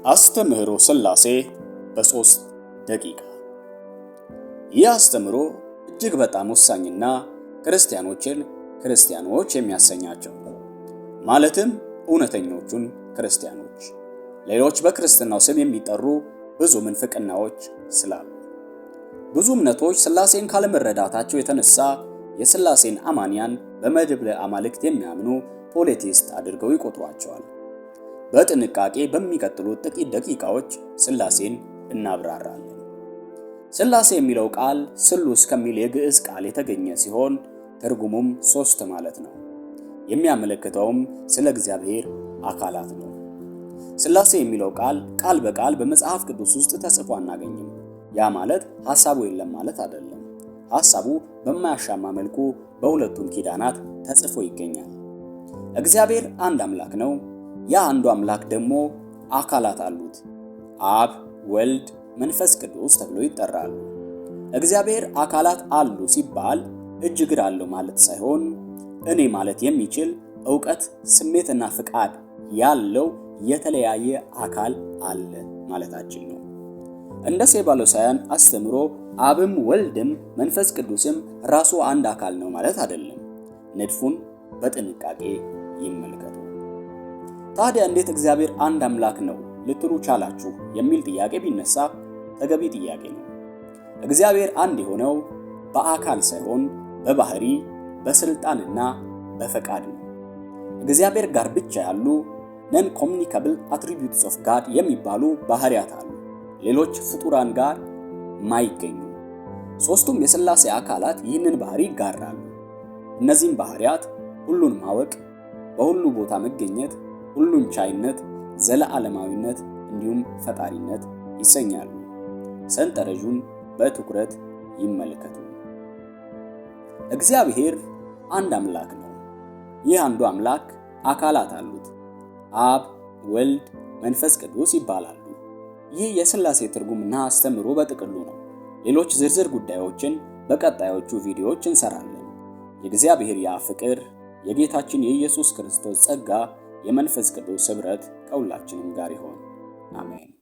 አስተምህሮ ሥላሴ በ3 ደቂቃ። ይህ አስተምህሮ እጅግ በጣም ወሳኝና ክርስቲያኖችን ክርስቲያኖች የሚያሰኛቸው ማለትም እውነተኞቹን ክርስቲያኖች ሌሎች በክርስትናው ስም የሚጠሩ ብዙ ምንፍቅናዎች ስላሉ ብዙ እምነቶች ሥላሴን ካለመረዳታቸው የተነሳ የሥላሴን አማንያን በመድብለ አማልክት የሚያምኑ ፖሊቲስት አድርገው ይቆጥሯቸዋል። በጥንቃቄ በሚቀጥሉት ጥቂት ደቂቃዎች ሥላሴን እናብራራለን። ሥላሴ የሚለው ቃል ስሉስ ከሚል የግዕዝ ቃል የተገኘ ሲሆን ትርጉሙም ሶስት ማለት ነው። የሚያመለክተውም ስለ እግዚአብሔር አካላት ነው። ሥላሴ የሚለው ቃል በቃል በመጽሐፍ ቅዱስ ውስጥ ተጽፎ አናገኝም። ያ ማለት ሐሳቡ የለም ማለት አይደለም። ሐሳቡ በማያሻማ መልኩ በሁለቱም ኪዳናት ተጽፎ ይገኛል። እግዚአብሔር አንድ አምላክ ነው። ያ አንዱ አምላክ ደግሞ አካላት አሉት። አብ፣ ወልድ፣ መንፈስ ቅዱስ ተብሎ ይጠራሉ። እግዚአብሔር አካላት አሉ ሲባል እጅ እግር አለው ማለት ሳይሆን እኔ ማለት የሚችል ዕውቀት፣ ስሜትና ፍቃድ ያለው የተለያየ አካል አለ ማለታችን ነው። እንደ ሴባሎሳውያን አስተምሮ አብም ወልድም መንፈስ ቅዱስም ራሱ አንድ አካል ነው ማለት አይደለም። ንድፉን በጥንቃቄ ይመልከቱ። ታዲያ እንዴት እግዚአብሔር አንድ አምላክ ነው ልትሉ ቻላችሁ የሚል ጥያቄ ቢነሳ ተገቢ ጥያቄ ነው። እግዚአብሔር አንድ የሆነው በአካል ሳይሆን በባህሪ፣ በስልጣንና በፈቃድ ነው። እግዚአብሔር ጋር ብቻ ያሉ ነን ኮሚኒካብል አትሪቢዩትስ ኦፍ ጋድ የሚባሉ ባህሪያት አሉ፣ ሌሎች ፍጡራን ጋር ማይገኙ። ሶስቱም የሥላሴ አካላት ይህንን ባህሪ ይጋራሉ። እነዚህም ባህሪያት ሁሉን ማወቅ፣ በሁሉ ቦታ መገኘት፣ ሁሉን ቻይነት፣ ዘለዓለማዊነት እንዲሁም ፈጣሪነት ይሰኛሉ። ሰንጠረዡን በትኩረት ይመልከቱ። እግዚአብሔር አንድ አምላክ ነው። ይህ አንዱ አምላክ አካላት አሉት። አብ፣ ወልድ፣ መንፈስ ቅዱስ ይባላሉ። ይህ የሥላሴ ትርጉምና አስተምህሮ በጥቅሉ ነው። ሌሎች ዝርዝር ጉዳዮችን በቀጣዮቹ ቪዲዮዎች እንሰራለን። የእግዚአብሔር ያ ፍቅር፣ የጌታችን የኢየሱስ ክርስቶስ ጸጋ፣ የመንፈስ ቅዱስ ኅብረት ከሁላችንም ጋር ይሁን። አሜን።